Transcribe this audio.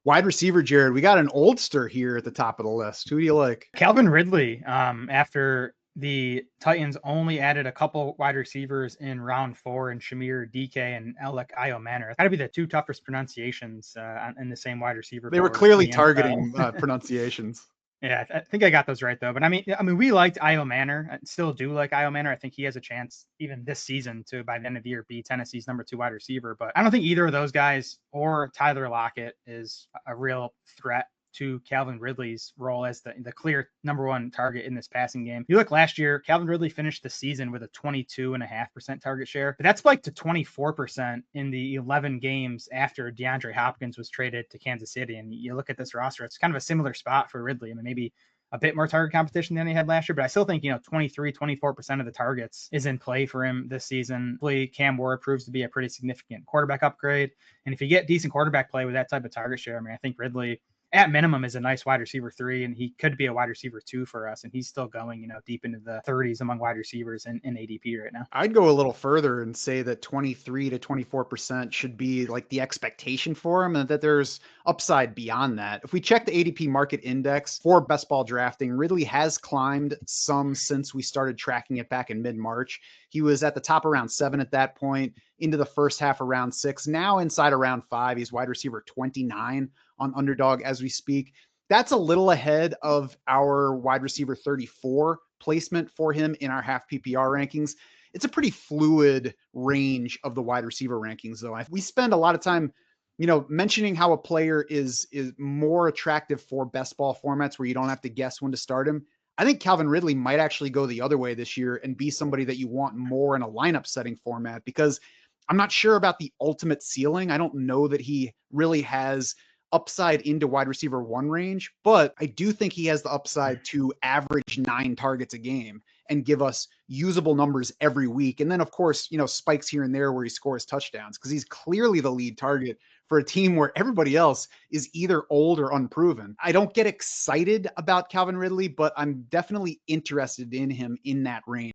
Wide receiver, Jared, we got an oldster here at the top of the list. Who do you like? Calvin Ridley, after the Titans only added a couple wide receivers in round 4 in Shamir DK and Alec Iomanner. It's got to be the two toughest pronunciations in the same wide receiver. They were clearly targeting pronunciations. Yeah, I think I got those right though. But I mean, we liked Iomanner. I still do like Iomanner. I think he has a chance even this season to, by the end of the year, be Tennessee's number 2 wide receiver. But I don't think either of those guys or Tyler Lockett is a real threat to Calvin Ridley's role as the clear number 1 target in this passing game. You look last year, Calvin Ridley finished the season with a 22.5% target share. But that spiked to 24% in the 11 games after DeAndre Hopkins was traded to Kansas City. And you look at this roster, it's kind of a similar spot for Ridley. I mean, maybe a bit more target competition than he had last year, but I still think, 24% of the targets is in play for him this season. Hopefully Cam Ward proves to be a pretty significant quarterback upgrade. And if you get decent quarterback play with that type of target share, I mean, I think Ridley at minimum is a nice wide receiver 3, and he could be a wide receiver 2 for us. And he's still going, deep into the 30s among wide receivers in ADP right now. I'd go a little further and say that 23 to 24% should be like the expectation for him, and that there's upside beyond that. If we check the ADP market index for best ball drafting, Ridley has climbed some since we started tracking it back in mid-March. He was at the top around 7 at that point, into the first half around 6. Now inside around 5, he's wide receiver 29 on Underdog as we speak. That's a little ahead of our wide receiver 34 placement for him in our half PPR rankings. It's a pretty fluid range of the wide receiver rankings, though. We spend a lot of time, mentioning how a player is more attractive for best ball formats where you don't have to guess when to start him. I think Calvin Ridley might actually go the other way this year and be somebody that you want more in a lineup setting format, because I'm not sure about the ultimate ceiling. I don't know that he really has upside into wide receiver 1 range, but I do think he has the upside to average 9 targets a game and give us usable numbers every week. And then, of course, spikes here and there where he scores touchdowns, because he's clearly the lead target for a team where everybody else is either old or unproven. I don't get excited about Calvin Ridley, but I'm definitely interested in him in that range.